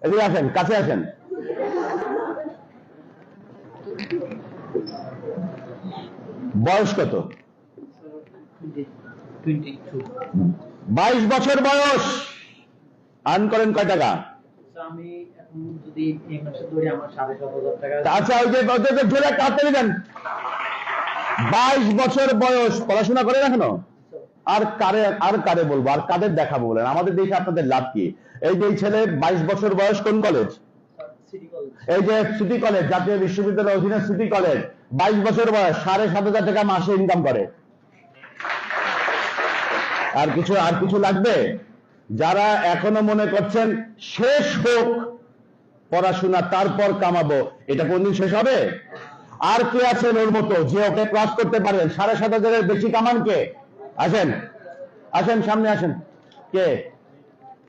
এদিকে আসেন, কাছে আসেন। বয়স কত? 22 বছর বয়স। আর্ন করেন কয় টাকা? আমি এখন যদি এই মাসে ধরি আমার 7,500 টাকা। আচ্ছা, ওই যে জোরে কাটতে দেন। 22 বছর বয়স, পড়াশোনা করেন এখনো? আর কারে বলবো, আর কাদের দেখাবো বলেন? আমাদের দেখে আপনাদের লাভ কি? এই যে ছেলে 22 বছর বয়স, কোন কলেজ? এই যে সিটি কলেজ, জাতীয় বিশ্ববিদ্যালয়ের অধীনে সিটি কলেজ, 22 বছর বয়স, 7,500 টাকা মাসে ইনকাম করে। আর কিছু লাগবে? যারা এখনো মনে করছেন শেষ হোক পড়াশোনা তারপর কামাবো, এটা কোনদিন শেষ হবে? আর কে আছেন ওর মতো যে ওকে ক্রস করতে পারেন? 7,500-এর বেশি কামান কে? আসেন, আসেন, সামনে আসেন। কে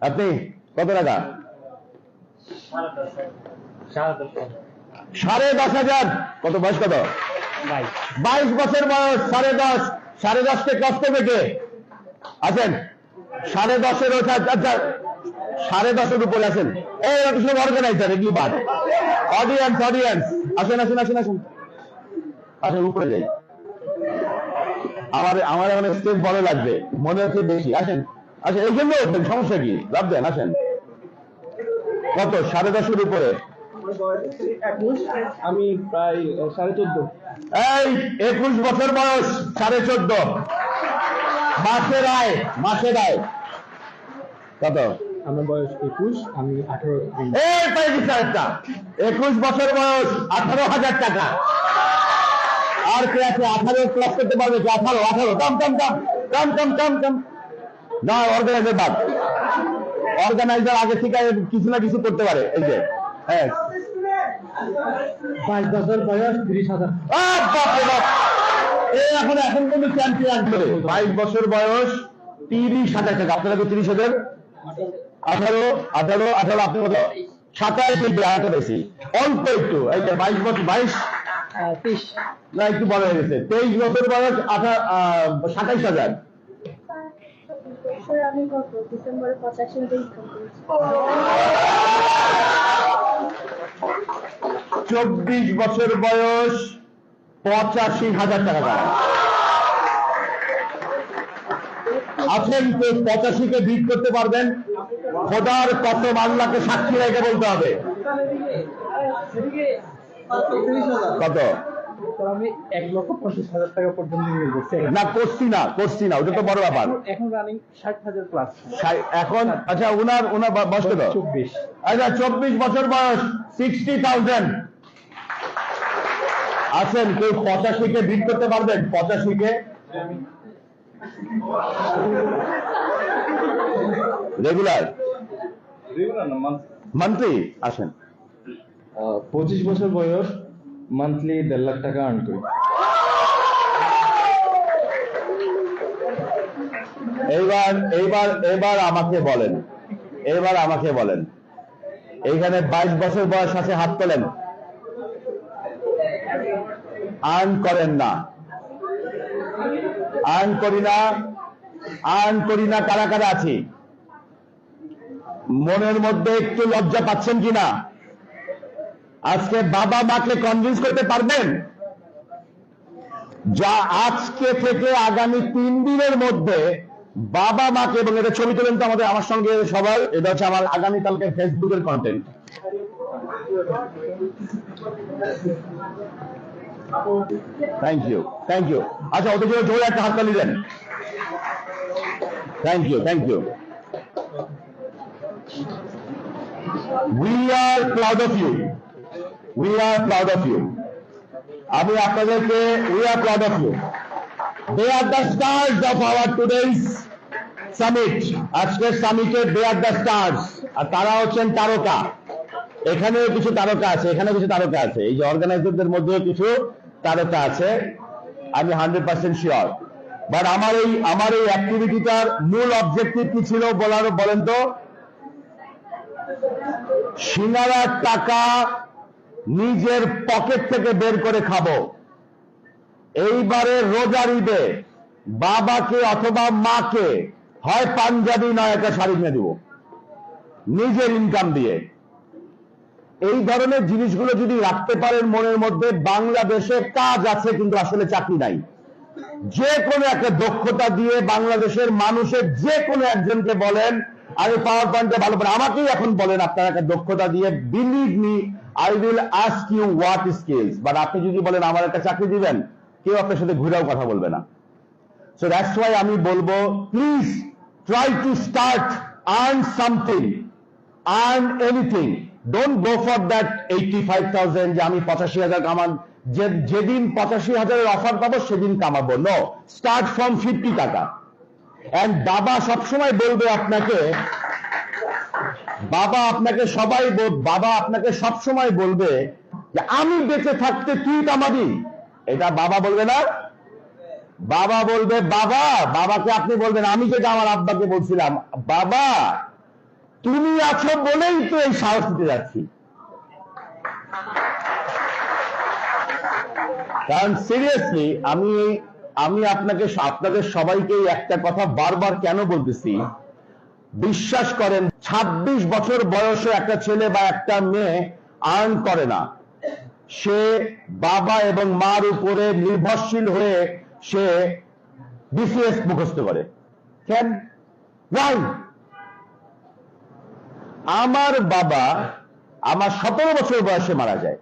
আপনি? কত টাকা? 10,500। কত বয়স? কত? 22 বছর বয়স। 10.5 10.5 ক্রস করবে কে? আছেন? 10.5-এর আচ্ছা 10.5-এর উপরে আছেন। এই সব অর্গানাইজার, এগুলি বাদ। অডিয়েন্স আসেন আসেন আসেন আসেন আসেন, উপরে যাই। আমার এখন স্টেজ ভালো লাগবে, মনে হচ্ছে বেশি। আসেন আসেন, এই জন্য সমস্যা কি? লাভ দেন, আসেন। কত? 10.5-এর উপরে। আমি প্রায় 14.5। এই 21 বছর বয়স, 14.5 মাসের আয় কত? আমার বয়স 21, আমি 18। এই পাই দিচ্ছে একটা। 21 বছর বয়স, 18,000 টাকা। আর কে আছে 18 ক্লাস করতে পারবে? 18 কাম না, অর্গানাইজার বাদ। অর্গানাইজার আগে থেকে কিছু না কিছু করতে পারে। এই যে হ্যাঁ, 5 বছর বয়স, 30,000। এখন কোন চ্যাম্পিয়ন করে? 22 বছর বয়স, 30,000 টাকা। আপনারা তো 30,000। 18 আপনি কত? 27 বেশি, অল্প একটু। এই যে 22 বছর, 22 না, একটু বড় হয়ে গেছে। 23 বছর বয়স, 27,000। আমি গত ডিসেম্বরে 85 ইনকাম করেছি। 24 বছর বয়স, 85,000 টাকা। আছেন তো 85-কে বিট করতে পারবেন? খোদার কসম, আল্লাহকে সাক্ষী রেখে বলতে হবে। কত? আমি 1,50,000 টাকা পর্যন্ত নিয়ে করছি। না, করছি না, ওটা তো বড় ব্যাপার। এখন রানিং 60,000 প্লাস। এখন আচ্ছা, ওনার বয়স কত? 24। আচ্ছা, 24 বছর বয়স, 60,000। আছেন কেউ 85-কে বিট করতে পারবেন? 85-কে রেগুলার না, মান্থলি? আসেন। 25 বছর বয়স, মান্থলি 1.5 লাখ টাকা আর্ন করি। এইবার আমাকে বলেন, এইখানে 22 বছর বয়স আছে, হাত তোলেন। আর্ন করেন না? আর্ন করি না কারা কারা আছি? মনের মধ্যে একটু লজ্জা পাচ্ছেন কিনা? আজকে বাবা মাকে কনভিন্স করতে পারবেন? যা আজকে থেকে আগামী 3 দিনের মধ্যে বাবা মাকে, এবং এটা ছবি তোলেন তো আমার সঙ্গে সবাই, এটা হচ্ছে আমার আগামীকালকে ফেসবুকের কন্টেন্ট। Thank you. আচ্ছা, ওদের জন্য জোরে একটা হাততালি দেন। Thank you. We are proud of you. আমি আপনাদেরকে, we are proud of you. They are the stars of our today's summit. আজকের সামিটের they are the stars. আর তারা হচ্ছেন তারকা। এখানেও কিছু তারকা আছে, এই যে অর্গানাইজারদের মধ্যে কিছু তারকা আছে, আমি 100% শিওর। বাট আমার এই অ্যাক্টিভিটিটার মূল অবজেক্টিভ কি ছিল বলেন তো? সিঙ্গারার টাকা নিজের পকেট থেকে বের করে খাবো। এইবারে রোজার ঈদে বাবাকে অথবা মাকে হয় পাঞ্জাবি নয় একটা শাড়ি কিনে দিব, নিজের ইনকাম দিয়ে। এই ধরনের জিনিসগুলো যদি রাখতে পারেন মনের মধ্যে, বাংলাদেশে কাজ আছে কিন্তু আসলে চাকরি নাই। যে কোনো একটা দক্ষতা দিয়ে বাংলাদেশের মানুষের যে কোনো একজনকে বলেন আমি পাওয়ার পয়েন্টে ভালো পারি, আমাকেই এখন বলেন আপনার একটা দক্ষতা দিয়ে, believe me I will ask you what skills, but আপনি যদি বলেন আমার একটা চাকরি দিবেন, কেউ আপনার সাথে ঘুরেও কথা বলবে না। সো দ্যাটস ওয়াই আমি বলবো, please try to start, earn something, earn anything. Don't go for that 85,000 যে আমি 85,000 কামান, যেদিন 85,000-এর অফার পাবো সেদিন কামাবো। নো, স্টার্ট ফ্রম 50 টাকা। এন্ড বাবা সবসময় বলবে আপনাকে, বাবা আপনাকে সবসময় বলবে যে আমি বেঁচে থাকতে তুই কামাবি, এটা বাবা বলবে না। বাবা বলবে বাবাকে আপনি বলবেন, আমি যেটা আমার আব্বাকে বলছিলাম, বাবা তুমি আছো বলেই তো এই সাহস দিতে যাচ্ছি। কারণ সিরিয়াসলি আমি আপনাদের সবাইকে একটা কথা বারবার কেন বলতেছি, বিশ্বাস করেন 26 বছর বয়সে একটা ছেলে বা একটা মেয়ে আর্ন করে না, সে বাবা এবং মার উপরে নির্ভরশীল হয়ে সে বিসিএস মুখস্থ করে। কেন? ওয়াই? আমার বাবা আমার 17 বছর বয়সে মারা যায়।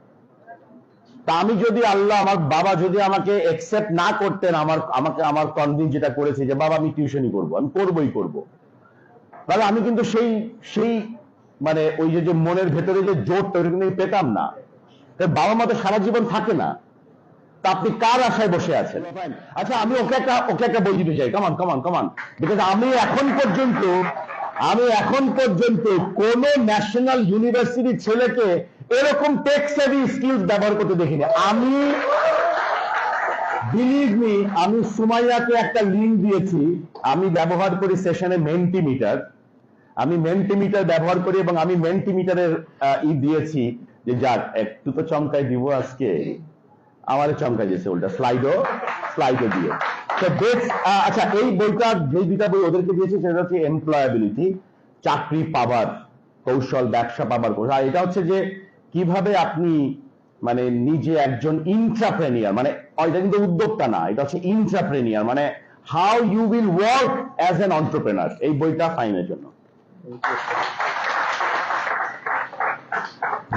তা আমি যদি আমার বাবা যদি আমাকে একসেপ্ট না করতেন, আমার কনভিন্স যেটা করেছি যে বাবা আমি টিউশনই করবো, আমি করবো, তাহলে আমি কিন্তু সেই মানে ওই যে মনের ভেতরে যে জোরটা ওটা কিন্তু পেতাম না। বাবা মা তো সারা জীবন থাকে না, তা আপনি কার আশায় বসে আছেন? আচ্ছা আমি ওকে একটা বই দিতে চাই, কমান, বিকজ আমি এখন পর্যন্ত কোন ন্যাশনাল ইউনিভার্সিটির ছেলেকে এরকম টেক সেভি স্কিলস ব্যবহার করতে দেখিনি। বিলিভ মি, আমি সুমাইয়াকে একটা লিঙ্ক দিয়েছি, আমি ব্যবহার করি সেশনে মেন্টিমিটার, আমি মেন্টিমিটার ব্যবহার করি এবং আমি মেন্টিমিটারের দিয়েছি যে যাক একটু তো চমকাই দিব আজকে, আমারে চমকাই দিয়েছে উল্টা স্লাইডও দিয়ে। আচ্ছা এই বইটা, যে দুটা বই ওদেরকে দিয়েছি সেটা হচ্ছে এমপ্লয়াবিলিটি, চাকরি পাবার কৌশল, ব্যবসা পাবার কৌশল। আর এটা হচ্ছে যে কিভাবে আপনি মানে নিজে একজন ইন্ট্রাপ্রেনিয়ার, মানে এটা কিন্তু উদ্যোক্তা না, এটা হচ্ছে ইন্ট্রাপ্রেনিয়ার, মানে how you will work as an entrepreneur. এই বইটা ফাইনের জন্য,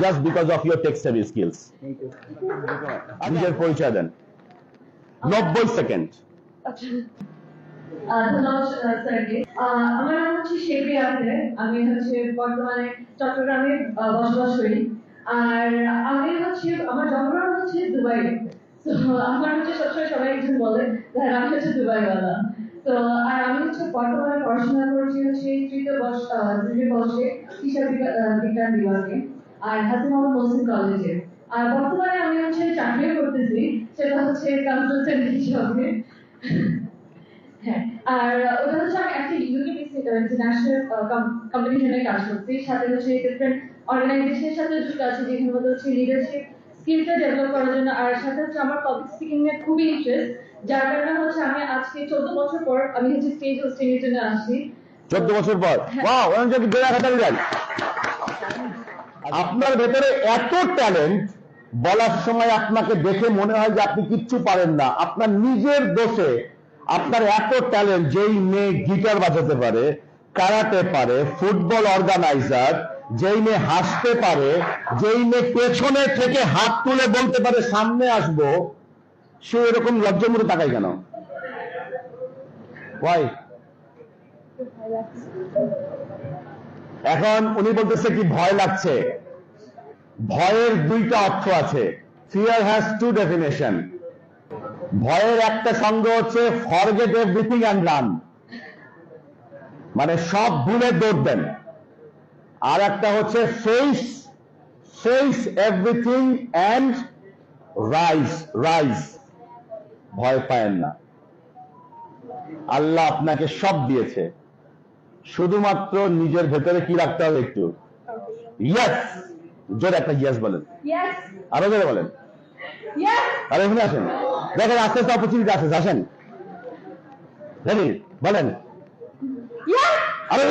just because of your tech savvy skills. নিজের পরিচয় দেন, 90 সেকেন্ড। ধন্যবাদ স্যারকে। আমার নাম হচ্ছে শেফি আখতার, আমি হচ্ছে বর্তমানে চট্টগ্রামে বসবাস করি। আর আমি হচ্ছে আমার জন্মগ্রাম হচ্ছে দুবাই। তো আমার হচ্ছে সবসময় সবাই কিছু বলে আমি হচ্ছে দুবাইওয়ালা। তো আর আমি হচ্ছে বর্তমানে পড়াশোনা করছি হচ্ছে তৃতীয় বর্ষে হিসাব বিজ্ঞান বিভাগে আর হাজি মোহাম্মদ মহসিন কলেজে। আর বর্তমানে আমি হচ্ছে চাকরিও করতেছি, সেটা হচ্ছে কম্পিউটার হিসাবে। হ্যাঁ, আর ওটা হচ্ছে আমি একটা ইন্টারন্যাশনাল কম্পিটিশনে কাজ করছি, সাথে হচ্ছে ডিফারেন্ট অর্গানাইজেশনের সাথে যুক্ত আছে, যেখানে মধ্যে হচ্ছে লিডারশিপ স্কিলটা ডেভেলপ করার জন্য। আর সাথে হচ্ছে আমার পাবলিক স্পিকিং এ খুবই ইন্টারেস্ট, যার কারণে হচ্ছে আমি আজকে 14 বছর পর আমি হচ্ছে স্টেজ হোস্টিং এর জন্য আসছি। 14 বছর পর? ওয়াও, আপনার ভেতরে এত ট্যালেন্ট, বলার সময় আপনাকে দেখে মনে হয় যে আপনি কিচ্ছু পারেন না, আপনার নিজের দোষে আপনার এত ট্যালেন্ট। যেই মেয়ে গিটার বাজাতে পারে, কারাতে পারে, ফুটবল অর্গানাইজার, যেই মেয়ে হাসতে পারে, যেই মেয়ে পেছনে থেকে হাত তুলে বলতে পারে সামনে আসবো, সে এরকম লজ্জার মধ্যে তাকায় কেন? ওয়াই? এখন উনি বলতেছে কি ভয় লাগছে। ভয়ের দুইটা অর্থ আছে। Fear has to definition. ভয়ের একটা সঙ্গ হচ্ছে ফরগেট এভরিথিং অ্যান্ড রান, মানে সব ভুলে দৌড় দেন। আর একটা হচ্ছে ফেস এভরিথিং অ্যান্ড রাইজ। ভয় পায়েন না, আল্লাহ আপনাকে সব দিয়েছে, শুধুমাত্র নিজের ভেতরে কি রাখতে হবে একটু ইয়েস। জোরে একটা ইয়েস বলেন, আরো জোরে বলেন। আরে এখানে আসেন, দেখেন আস্তে আস্তে অপরচুনিটি আসে, আসেন। রেডি? বলেন আরো